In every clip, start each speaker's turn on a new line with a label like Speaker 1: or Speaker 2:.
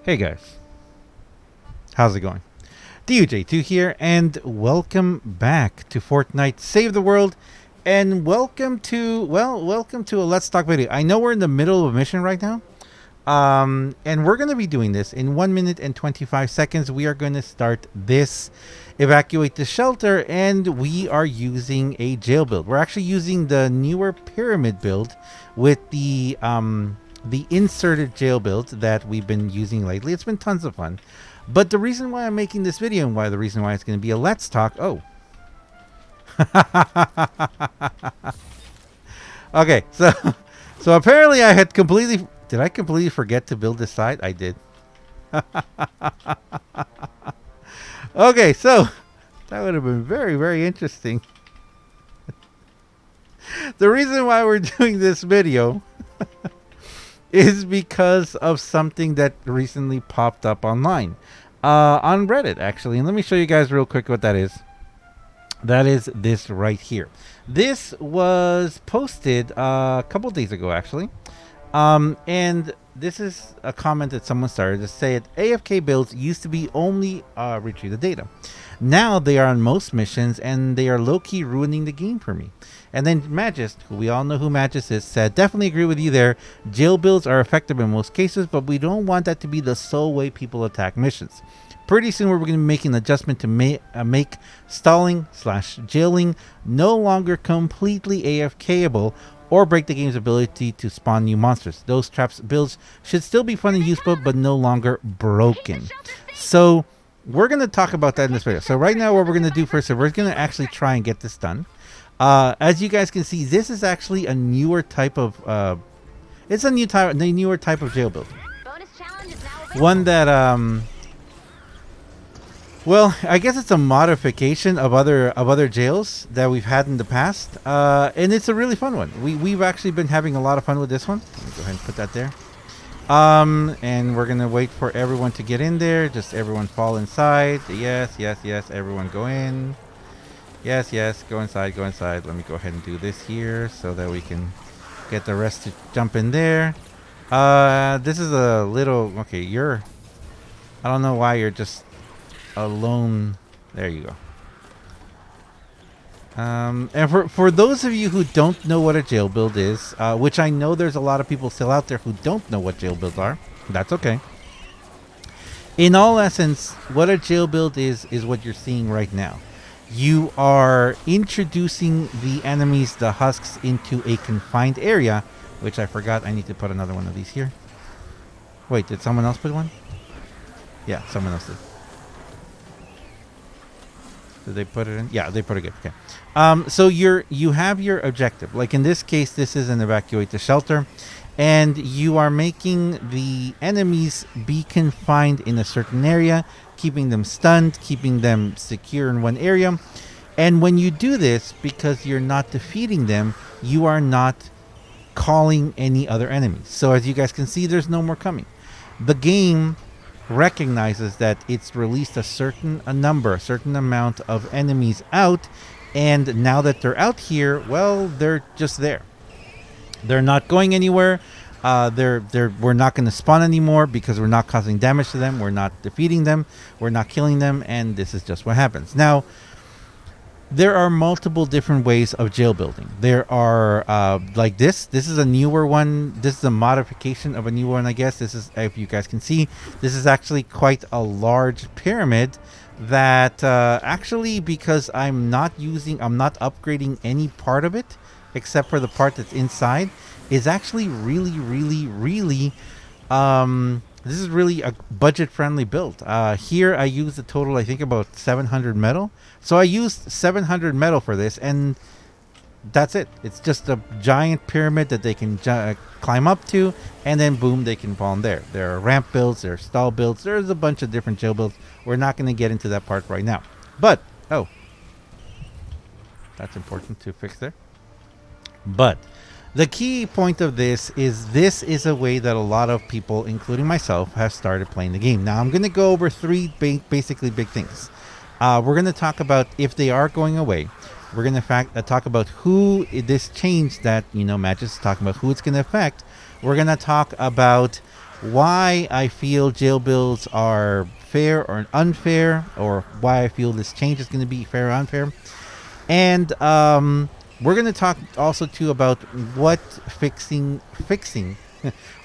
Speaker 1: Hey guys, how's it going? DUJ2 here, and welcome back to Fortnite Save the World, and welcome to a Let's Talk video. I know we're in the middle of a mission right now, and we're going to be doing this in 1 minute and 25 seconds. We are going to start this evacuate the shelter, and we are using a jail build. We're actually using the newer pyramid build with the inserted jail build that we've been using lately. It's been tons of fun. But the reason why I'm making this video and the reason why it's going to be a Let's Talk. Oh. Okay, so apparently I had completely... Did I completely forget to build this side? I did. Okay, so that would have been very, very interesting. The reason why we're doing this video is because of something that recently popped up online. On Reddit, actually. And let me show you guys real quick what that is. That is this right here. This was posted a couple days ago, actually. And this is a comment that someone started to say it. AFK builds used to be only retrieve the data. Now they are on most missions, and they are low-key ruining the game for me. And then Magist, who we all know who Magist is, said, definitely agree with you there. Jail builds are effective in most cases, but we don't want that to be the sole way people attack missions. Pretty soon we're going to be making an adjustment to make stalling/jailing no longer completely AFKable or break the game's ability to spawn new monsters. Those traps builds should still be fun and useful, but no longer broken. So we're going to talk about that in this video. So right now what we're going to do first is we're going to actually try and get this done. As you guys can see, this is actually a newer type of newer type of jail build. One that well, I guess it's a modification of other jails that we've had in the past, and it's a really fun one. We've actually been having a lot of fun with this one. Let me go ahead and put that there. And we're gonna wait for everyone to get in there. Just everyone fall inside. Yes, yes, yes. Everyone go in. Yes, yes. Go inside. Go inside. Let me go ahead and do this here so that we can get the rest to jump in there. This is a little okay. I don't know why you're just alone. There you go. And for those of you who don't know what a jail build is, which I know there's a lot of people still out there who don't know what jail builds are, that's okay. In all essence, what a jail build is what you're seeing right now. You are introducing the enemies, the husks, into a confined area, which I forgot I need to put another one of these here. Wait, did someone else put one? Yeah, someone else did. Did they put it in? Yeah, they put it good. Okay. So you have your objective. Like in this case, this is an evacuate the shelter, and you are making the enemies be confined in a certain area, keeping them stunned, keeping them secure in one area. And when you do this, because you're not defeating them, you are not calling any other enemies. So as you guys can see, there's no more coming. The game recognizes that it's released a certain amount of enemies out, and now that they're out here, well, they're just there. They're not going anywhere. We're not going to spawn anymore because we're not causing damage to them. We're not defeating them. We're not killing them, and this is just what happens. Now, there are multiple different ways of jail building. There are like this. This is a newer one. This is a modification of a new one, I guess. This is, if you guys can see, this is actually quite a large pyramid that actually, because I'm not upgrading any part of it except for the part that's inside, is actually really, really, really this is really a budget-friendly build. Here I used a total, I think, about 700 metal. So I used 700 metal for this, and that's it. It's just a giant pyramid that they can climb up to, and then boom, they can fall in there. There are ramp builds, there are stall builds, there's a bunch of different jail builds. We're not going to get into that part right now. But, oh, that's important to fix there. But the key point of this is a way that a lot of people, including myself, have started playing the game. Now, I'm going to go over three basically big things. We're going to talk about if they are going away. We're going to talk about who this change that, Magist is talking about, who it's going to affect. We're going to talk about why I feel jail builds are fair or unfair, or why I feel this change is going to be fair or unfair. And we're going to talk also too about what fixing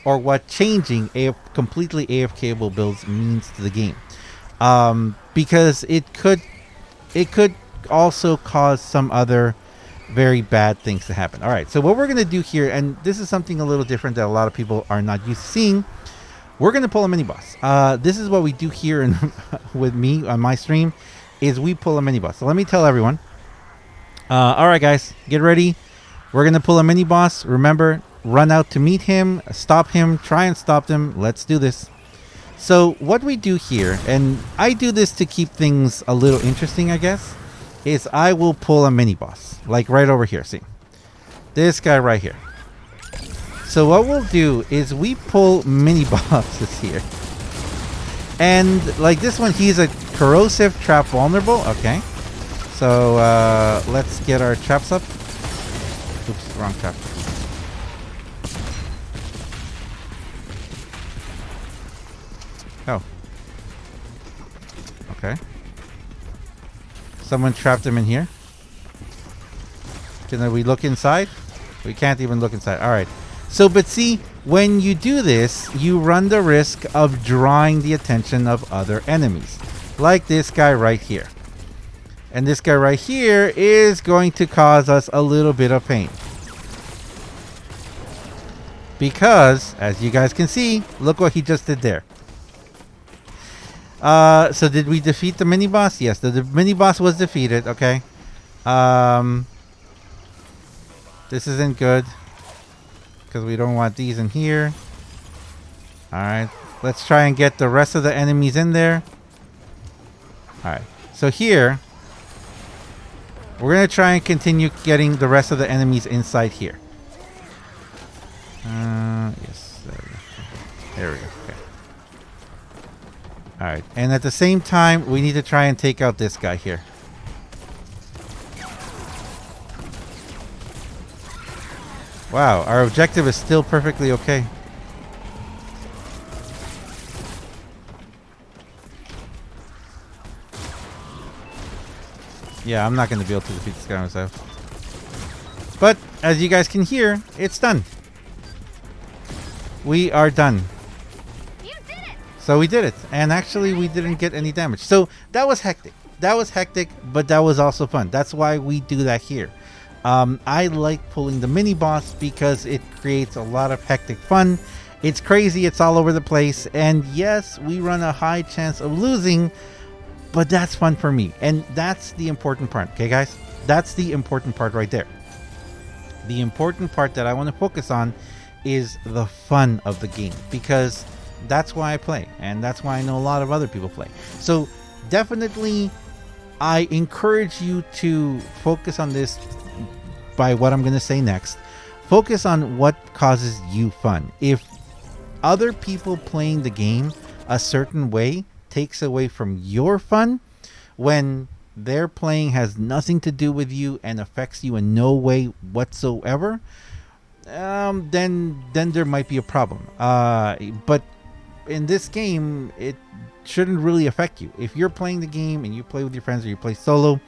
Speaker 1: or what changing a completely AFKable builds means to the game. Because it could also cause some other very bad things to happen. All right, so what we're going to do here, and this is something a little different that a lot of people are not used to seeing, we're going to pull a mini boss. This is what we do here in with me on my stream, is we pull a mini boss. So let me tell everyone. All right, guys, get ready. We're going to pull a mini boss. Remember, run out to meet him, stop him, try and stop them. Let's do this. So what we do here, and I do this to keep things a little interesting, I guess, is I will pull a mini boss, like right over here. See, this guy right here. So what we'll do is we pull mini bosses here, and like this one, he's a corrosive trap vulnerable. Okay, so let's get our traps up. Oops, wrong trap. Oh. Okay. Someone trapped him in here. Can we look inside? We can't even look inside. All right. So, but see, when you do this, you run the risk of drawing the attention of other enemies. Like this guy right here. And this guy right here is going to cause us a little bit of pain. Because, as you guys can see, look what he just did there. So did we defeat the mini boss? Yes, the mini boss was defeated. Okay. This isn't good because we don't want these in here. All right. Let's try and get the rest of the enemies in there. All right. So here, we're gonna try and continue getting the rest of the enemies inside here. Yes. There we go. Okay. Alright, and at the same time, we need to try and take out this guy here. Wow, our objective is still perfectly okay. Yeah, I'm not going to be able to defeat this guy myself. But, as you guys can hear, it's done. We are done. So we did it, and actually we didn't get any damage. So that was hectic. That was hectic, but that was also fun. That's why we do that here. I like pulling the mini boss because it creates a lot of hectic fun. It's crazy, it's all over the place, and yes, we run a high chance of losing, but that's fun for me, and that's the important part. Okay, guys? That's the important part right there. The important part that I want to focus on is the fun of the game, because that's why I play, and that's why I know a lot of other people play. So definitely I encourage you to focus on this by what I'm going to say next. Focus on what causes you fun. If other people playing the game a certain way takes away from your fun, when their playing has nothing to do with you and affects you in no way whatsoever, then there might be a problem. But in this game, it shouldn't really affect you. If you're playing the game and you play with your friends or you play solo,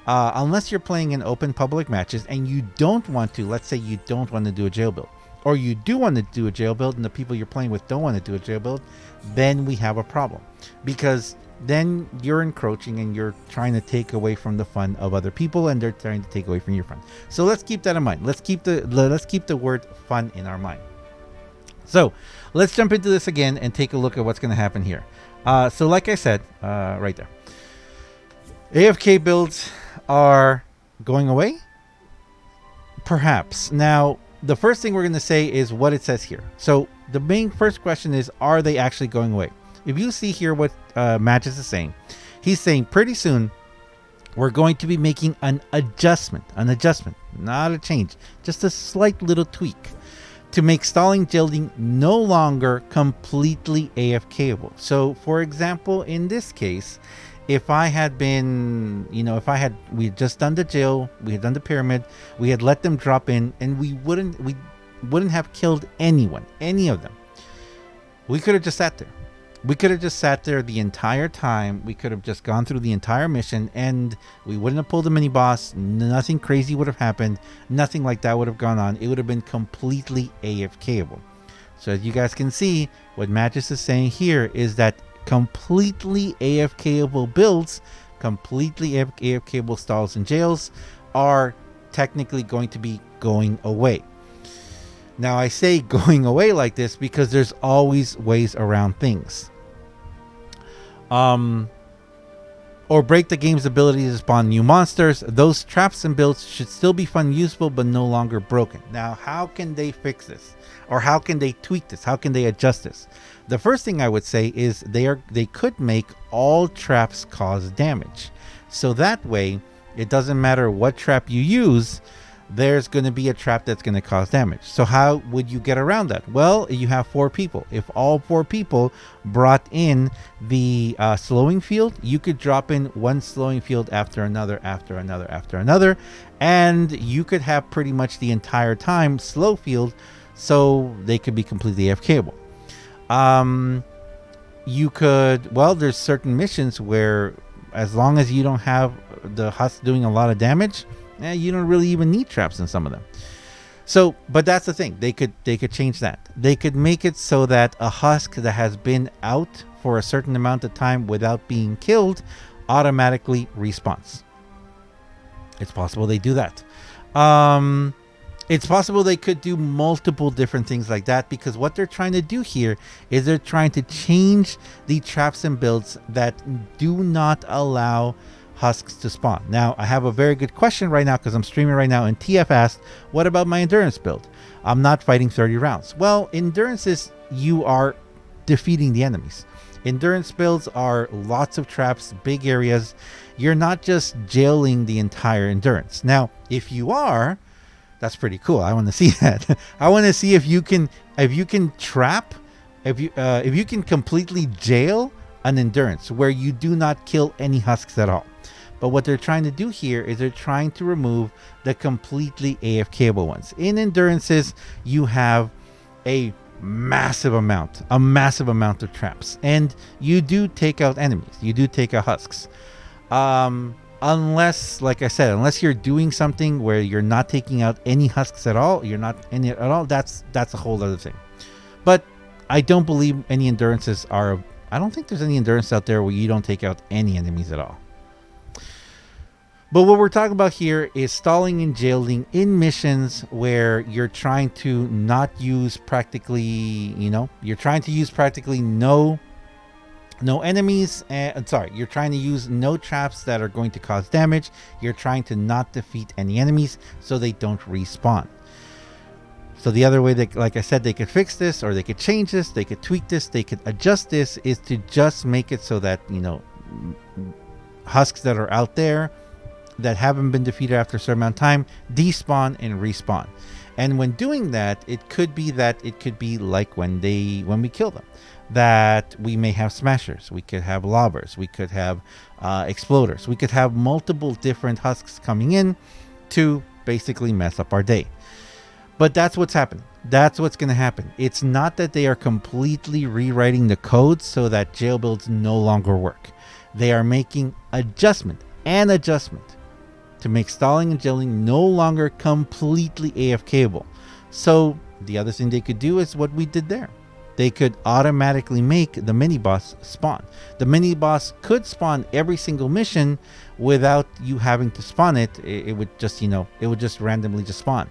Speaker 1: unless you're playing in open public matches and you don't want to, let's say you don't want to do a jail build, or you do want to do a jail build and the people you're playing with don't want to do a jail build, then we have a problem, because then you're encroaching and you're trying to take away from the fun of other people, and they're trying to take away from your fun. So let's keep that in mind. Let's keep the word fun in our mind. So let's jump into this again and take a look at what's going to happen here. So like I said, right there, AFK builds are going away? Perhaps. Now, the first thing we're going to say is what it says here. So the main first question is, are they actually going away? If you see here what Matches is saying, he's saying pretty soon we're going to be making an adjustment, not a change, just a slight little tweak to make stalling jailing no longer completely AFKable. So for example, in this case, if I had been, we had just done the jail, we had done the pyramid, we had let them drop in, and we wouldn't have killed anyone, any of them. We could have just sat there. We could have just sat there the entire time. We could have just gone through the entire mission, and we wouldn't have pulled the mini boss. Nothing crazy would have happened. Nothing like that would have gone on. It would have been completely AFKable. So as you guys can see, what Magis is saying here is that completely AFKable builds, completely AFKable stalls and jails are technically going to be going away. Now, I say going away like this because there's always ways around things. Or break the game's ability to spawn new monsters. Those traps and builds should still be fun, usable, but no longer broken. Now, how can they fix this? Or how can they tweak this? How can they adjust this? The first thing I would say is they could make all traps cause damage. So that way, it doesn't matter what trap you use, there's going to be a trap that's going to cause damage. So how would you get around that? Well, you have 4 people. If all 4 people brought in the slowing field, you could drop in one slowing field after another, after another, after another, and you could have pretty much the entire time slow field, so they could be completely AFKable. You could, well, there's certain missions where as long as you don't have the husk doing a lot of damage, you don't really even need traps in some of them. So, but that's the thing. They could change that. They could make it so that a husk that has been out for a certain amount of time without being killed automatically respawns. It's possible they do that. It's possible they could do multiple different things like that, because what they're trying to do here is they're trying to change the traps and builds that do not allow husks to spawn. Now, I have a very good question right now because I'm streaming right now, and TF asked, what about my endurance build? I'm not fighting 30 rounds. Well, endurance is you are defeating the enemies. Endurance builds are lots of traps, big areas. You're not just jailing the entire endurance. Now, if you are, that's pretty cool. I want to see that. I want to see if you can trap, if you can completely jail an endurance where you do not kill any husks at all. But what they're trying to do here is they're trying to remove the completely AFKable ones. In endurances, you have a massive amount of traps, and you do take out enemies. You do take out husks. Unless, like I said, unless you're doing something where you're not taking out any husks at all, that's a whole other thing. But I don't believe any endurances are, I don't think there's any endurance out there where you don't take out any enemies at all. But what we're talking about here is stalling and jailing in missions where you're trying to not use practically, you're trying to use practically no enemies. You're trying to use no traps that are going to cause damage. You're trying to not defeat any enemies so they don't respawn. So the other way that, like I said, they could fix this, or they could change this, they could tweak this, they could adjust this, is to just make it so that, husks that are out there that haven't been defeated after a certain amount of time despawn and respawn. And when doing that, it could be like when we kill them, that we may have smashers, we could have lobbers, we could have exploders, we could have multiple different husks coming in to basically mess up our day. But that's what's happening. That's what's going to happen. It's not that they are completely rewriting the code so that jail builds no longer work. They are making adjustment to make stalling and jailing no longer completely AFKable. So the other thing they could do is what we did there. They could automatically make the mini boss spawn. The mini boss could spawn every single mission without you having to spawn it. It would just, it would just randomly just spawn.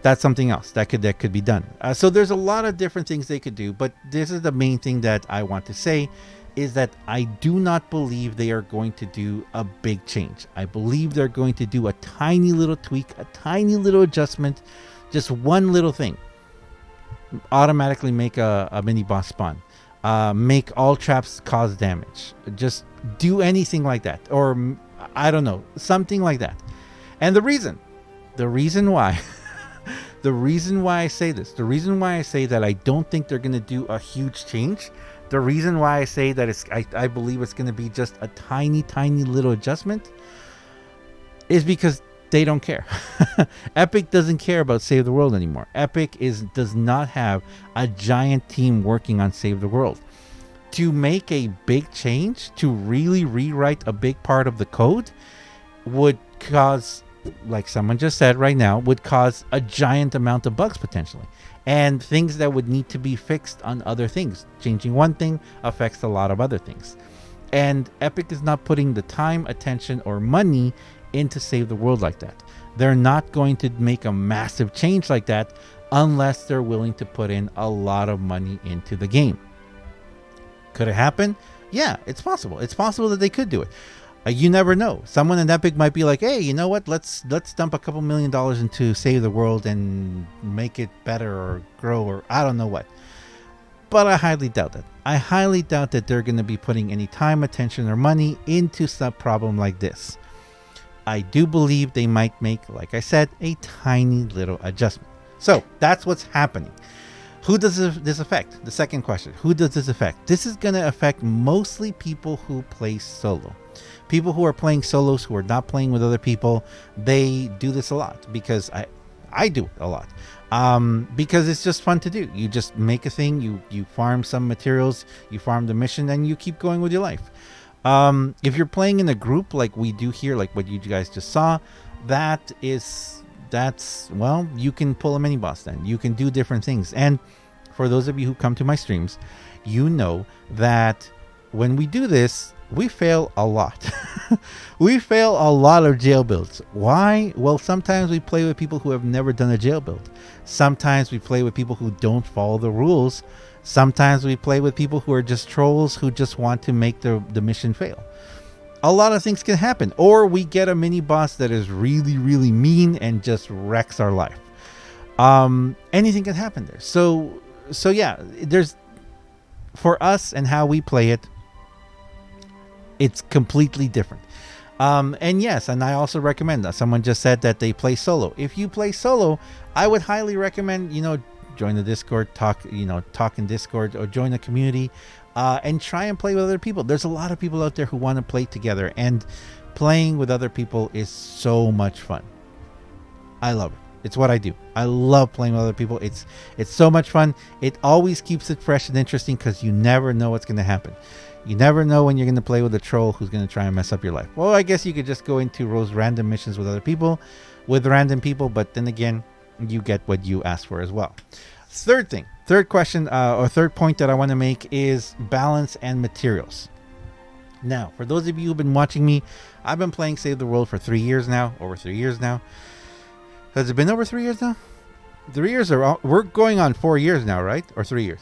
Speaker 1: That's something else that could be done. So there's a lot of different things they could do, but this is the main thing that I want to say, is that I do not believe they are going to do a big change. I believe they're going to do a tiny little tweak, a tiny little adjustment, just one little thing. Automatically make a mini boss spawn. Make all traps cause damage. Just do anything like that. Or, I don't know, something like that. And the reason why... The reason why I say this, the reason why I say that I don't think they're going to do a huge change, the reason why I say that I believe it's going to be just a tiny little adjustment, is because They don't care. Epic doesn't care about Save the World anymore. Epic does not have a giant team working on Save the World. To make a big change, to really rewrite a big part of the code, would cause, like someone just said right now, would cause a giant amount of bugs potentially. And things that would need to be fixed on other things. Changing one thing affects a lot of other things. And Epic is not putting the time, attention, or money into Save the World like that. They're not going to make a massive change like that unless they're willing to put in a lot of money into the game. Could it happen? Yeah, it's possible. It's possible that they could do it. You never know. Someone in Epic might be like, hey, you know what? Let's dump a couple $1 million into Save the World and make it better or grow or I don't know what. But I highly doubt that. I highly doubt that they're going to be putting any time, attention, or money into some problem like this. I do believe they might make, like I said, a tiny little adjustment. So that's what's happening. Who does this affect? The second question. Who does this affect? This is going to affect mostly people who play solo. People who are playing solos, who are not playing with other people, they do this a lot because I do it a lot. Because it's just fun to do. You just make a thing, you farm some materials, you farm the mission, and you keep going with your life. If you're playing in a group like we do here, like what you guys just saw, well, you can pull a mini boss then. You can do different things. And for those of you who come to my streams, you know that when we do this, we fail a lot. We fail a lot of jail builds. Why? Well, sometimes we play with people who have never done a jail build. Sometimes we play with people who don't follow the rules. Sometimes we play with people who are just trolls who just want to make the mission fail. A lot of things can happen. Or we get a mini boss that is really, really mean and just wrecks our life. Anything can happen there. So yeah, there's, for us and how we play it, it's completely different. And yes, and I also recommend that. Someone just said that they play solo. If you play solo, I would highly recommend, join the Discord, talk in Discord, or join a community, and try and play with other people. There's a lot of people out there who want to play together, and playing with other people is so much fun. I love it. It's what I do. I love playing with other people. It's so much fun. It always keeps it fresh and interesting because you never know what's going to happen. You never know when you're going to play with a troll who's going to try and mess up your life. Well, I guess you could just go into those random missions with other people, but then again, you get what you asked for as well. Third question, or third point that I want to make is balance and materials. Now, for those of you who've been watching me, I've been playing Save the World for over 3 years now. Has it been over 3 years now? 3 years, we're going on 4 years now, right? Or 3 years?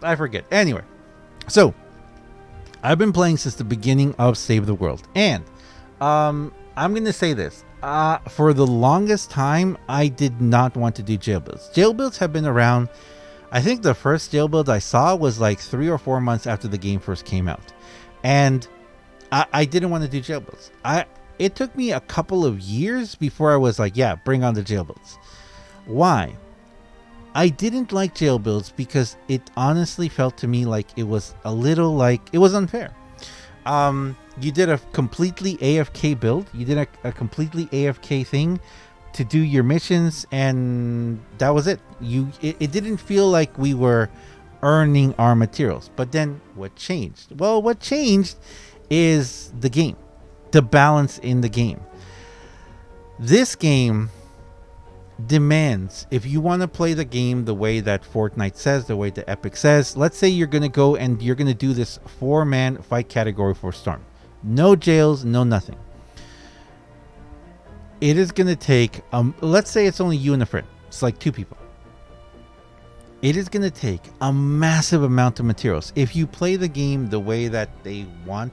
Speaker 1: I forget. Anyway. So, I've been playing since the beginning of Save the World. And I'm going to say this. For the longest time, I did not want to do jail builds. Jail builds have been around. I think the first jail build I saw was like 3 or 4 months after the game first came out. And I didn't want to do jail builds. It took me a couple of years before I was like, yeah, bring on the jail builds. Why? I didn't like jail builds because it honestly felt to me like it was a little like it was unfair. You did a completely AFK build. You did a completely AFK thing to do your missions, and that was it. It didn't feel like we were earning our materials. But then what changed? Well, what changed is the game, the balance in the game. This game demands, if you want to play the game the way that Fortnite says, the way that Epic says, let's say you're going to go and you're going to do this 4-man fight category for Storm. No jails, no nothing. It is going to take, let's say it's only you and a friend. It's like 2 people. It is going to take a massive amount of materials. If you play the game the way that they want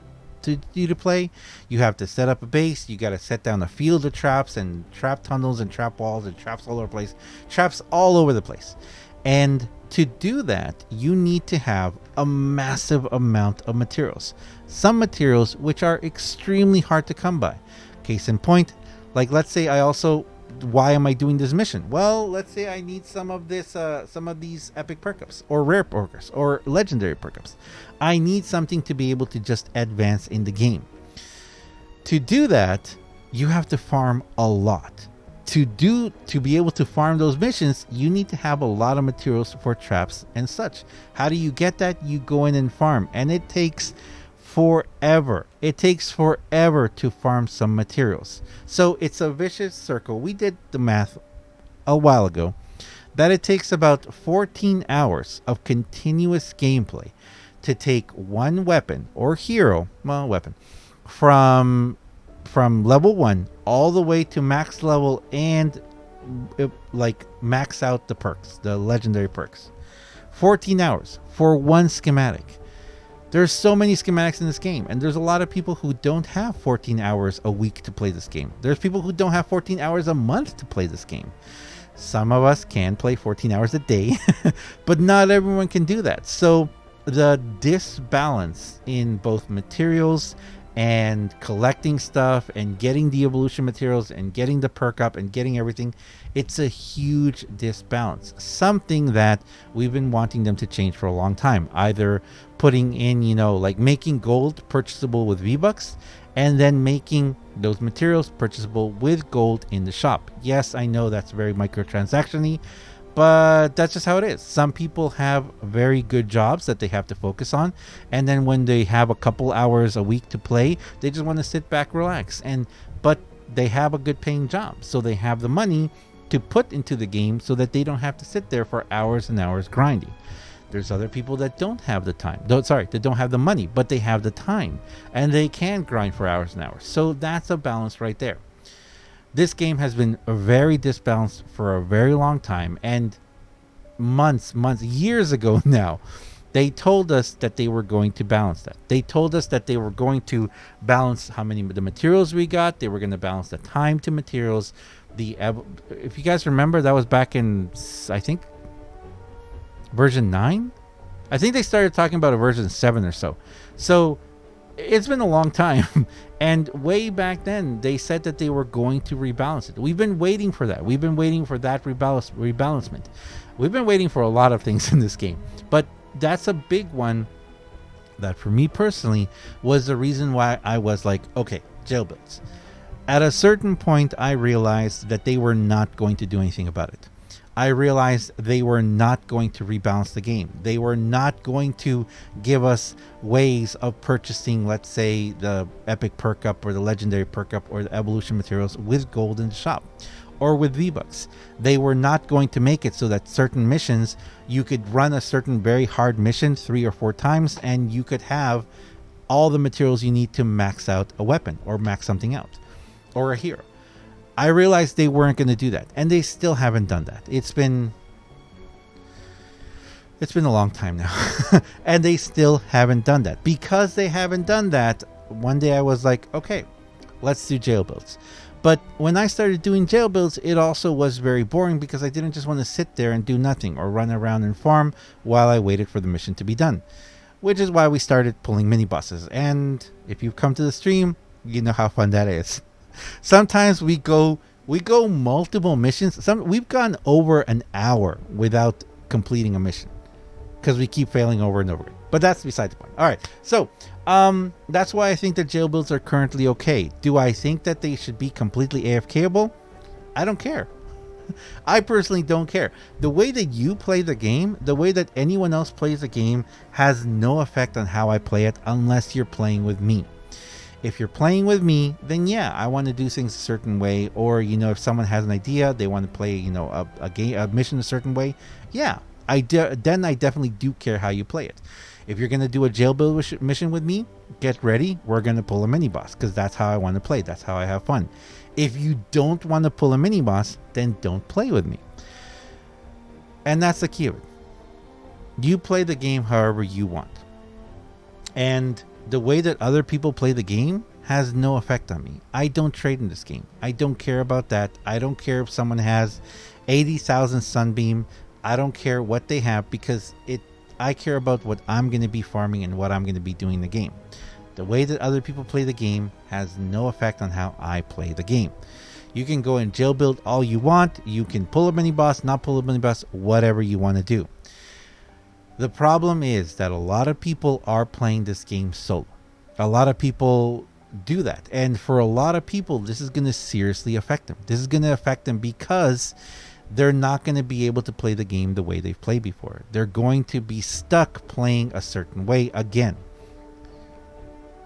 Speaker 1: you to play, you have to set up a base, you got to set down a field of traps and trap tunnels and trap walls and traps all over the place. And to do that, you need to have a massive amount of materials. Some materials which are extremely hard to come by. Case in point, like let's say why am I doing this mission? Well, let's say I need some of these epic perk-ups or rare perk-ups or legendary perk-ups. I need something to be able to just advance in the game. To do that, you have to farm a lot. To be able to farm those missions, you need to have a lot of materials for traps and such. How do you get that? You go in and farm, and it takes forever. It takes forever to farm some materials. So it's a vicious circle. We did the math a while ago that it takes about 14 hours of continuous gameplay to take one weapon or hero, well, weapon, from level 1 all the way to max level, and like max out the perks, the legendary perks. 14 hours for one schematic. There's so many schematics in this game, and there's a lot of people who don't have 14 hours a week to play this game. There's people who don't have 14 hours a month to play this game. Some of us can play 14 hours a day, but not everyone can do that. So the disbalance in both materials and collecting stuff and getting the evolution materials and getting the perk up and getting everything, it's a huge disbalance. Something that we've been wanting them to change for a long time. Either putting in, like making gold purchasable with V-Bucks, and then making those materials purchasable with gold in the shop. Yes, I know that's very microtransaction-y, but that's just how it is. Some people have very good jobs that they have to focus on, and then when they have a couple hours a week to play, they just want to sit back, relax. But they have a good paying job, so they have the money to put into the game so that they don't have to sit there for hours and hours grinding. There's other people that don't have the time. They don't have the money, but they have the time, and they can grind for hours and hours. So that's a balance right there. This game has been very disbalanced for a very long time, and years ago now, they told us that they were going to balance that. They told us that they were going to balance how many the materials we got. They were going to balance the time to materials. If you guys remember, that was back in, I think, version 9. I think they started talking about a version 7 or so. So it's been a long time. And way back then, they said that they were going to rebalance it. We've been waiting for that. We've been waiting for that rebalancement. We've been waiting for a lot of things in this game. But that's a big one that, for me personally, was the reason why I was like, okay, jail builds. At a certain point, I realized that they were not going to do anything about it. I realized they were not going to rebalance the game. They were not going to give us ways of purchasing, let's say, the epic perk up or the legendary perk up or the evolution materials with gold in the shop or with V-Bucks. They were not going to make it so that certain missions, you could run a certain very hard mission 3 or 4 times and you could have all the materials you need to max out a weapon or max something out or a hero. I realized they weren't going to do that, and they still haven't done that. It's been a long time now, and they still haven't done that. Because they haven't done that, one day I was like, okay, let's do jail builds. But when I started doing jail builds, it also was very boring because I didn't just want to sit there and do nothing or run around and farm while I waited for the mission to be done, which is why we started pulling mini bosses. And if you've come to the stream, you know how fun that is. Sometimes we go multiple missions. We've gone over an hour without completing a mission because we keep failing over and over again. But that's beside the point. All right, so that's why I think that jail builds are currently okay. Do I think that they should be completely AFKable? I don't care. I personally don't care. The way that you play the game, the way that anyone else plays the game, has no effect on how I play it unless you're playing with me. If you're playing with me, then yeah, I want to do things a certain way. Or, if someone has an idea, they want to play, a mission a certain way. Yeah, then I definitely do care how you play it. If you're going to do a jail build mission with me, get ready. We're going to pull a mini boss because that's how I want to play. That's how I have fun. If you don't want to pull a mini boss, then don't play with me. And that's the key of it. You play the game however you want. And the way that other people play the game has no effect on me. I don't trade in this game. I don't care about that. I don't care if someone has 80,000 Sunbeam. I don't care what they have because I care about what I'm going to be farming and what I'm going to be doing in the game. The way that other people play the game has no effect on how I play the game. You can go and jail build all you want. You can pull a mini boss, not pull a mini boss, whatever you want to do. The problem is that a lot of people are playing this game solo. A lot of people do that. And for a lot of people, this is going to seriously affect them. This is going to affect them because they're not going to be able to play the game the way they've played before. They're going to be stuck playing a certain way again.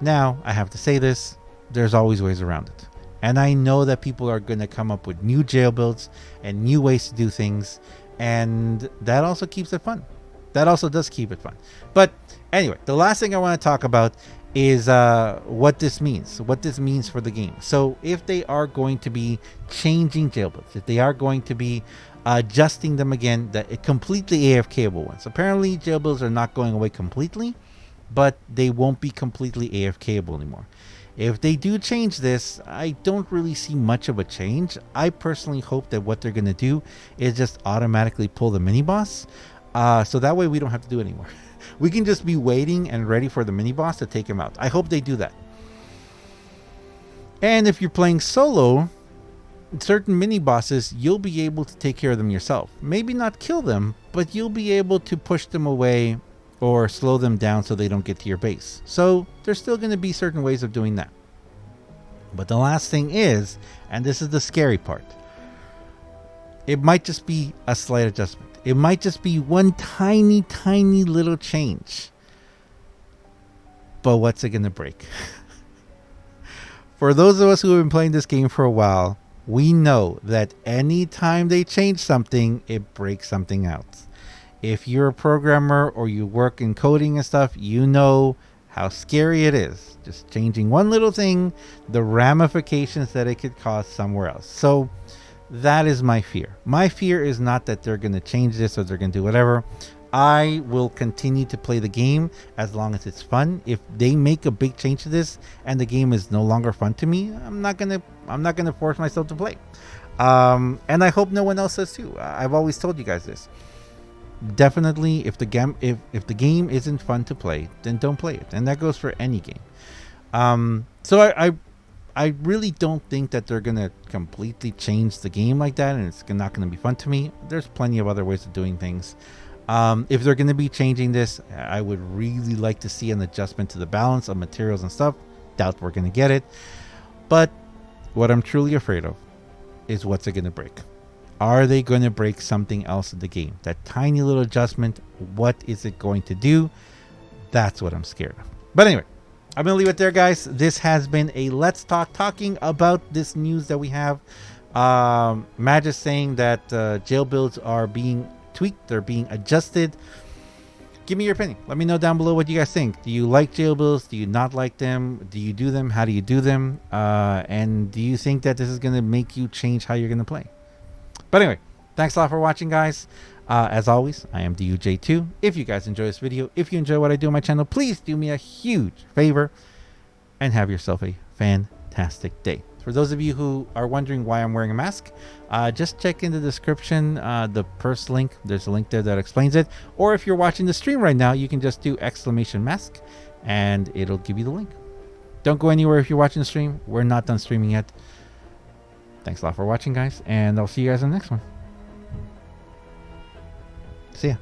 Speaker 1: Now, I have to say this, there's always ways around it. And I know that people are going to come up with new jail builds and new ways to do things. And that also keeps it fun. That also does keep it fun. But anyway, the last thing I want to talk about is what this means. What this means for the game. So if they are going to be changing jail builds, if they are going to be adjusting them again, that completely AFKable ones. Apparently jail builds are not going away completely, but they won't be completely AFKable anymore. If they do change this, I don't really see much of a change. I personally hope that what they're going to do is just automatically pull the mini-boss. So that way we don't have to do it anymore. We can just be waiting and ready for the mini-boss to take him out. I hope they do that. And if you're playing solo, certain mini-bosses, you'll be able to take care of them yourself. Maybe not kill them, but you'll be able to push them away or slow them down so they don't get to your base. So there's still going to be certain ways of doing that. But the last thing is, and this is the scary part, it might just be a slight adjustment. It might just be one tiny, tiny little change. But what's it going to break? For those of us who have been playing this game for a while, we know that anytime they change something, it breaks something else. If you're a programmer or you work in coding and stuff, you know how scary it is. Just changing one little thing, the ramifications that it could cause somewhere else. So that is my fear. My fear is not that they're going to change this or they're going to do whatever. I will continue to play the game as long as it's fun. If they make a big change to this and the game is no longer fun to me, I'm not gonna force myself to play. And I hope no one else does too. I've always told you guys this. Definitely, if the game isn't fun to play, then don't play it, and that goes for any game. So I really don't think that they're gonna completely change the game like that, and it's not gonna be fun to me. There's plenty of other ways of doing things. If they're gonna be changing this, I would really like to see an adjustment to the balance of materials and stuff. Doubt we're gonna get it, but what I'm truly afraid of is what's it gonna break. Are they going to break something else in the game? That tiny little adjustment, what is it going to do? That's what I'm scared of. But anyway, I'm going to leave it there, guys. This has been a Let's Talk talking about this news that we have. Matt is saying that jail builds are being tweaked. They're being adjusted. Give me your opinion. Let me know down below what you guys think. Do you like jail builds? Do you not like them? Do you do them? How do you do them? And do you think that this is going to make you change how you're going to play? But anyway, thanks a lot for watching, guys. As always, I am DUJ2. If you guys enjoy this video, if you enjoy what I do on my channel, please do me a huge favor and have yourself a fantastic day. For those of you who are wondering why I'm wearing a mask, just check in the description, the first link. There's a link there that explains it. Or if you're watching the stream right now, you can just do !mask and it'll give you the link. Don't go anywhere if you're watching the stream. We're not done streaming yet. Thanks a lot for watching, guys, and I'll see you guys in the next one. See ya.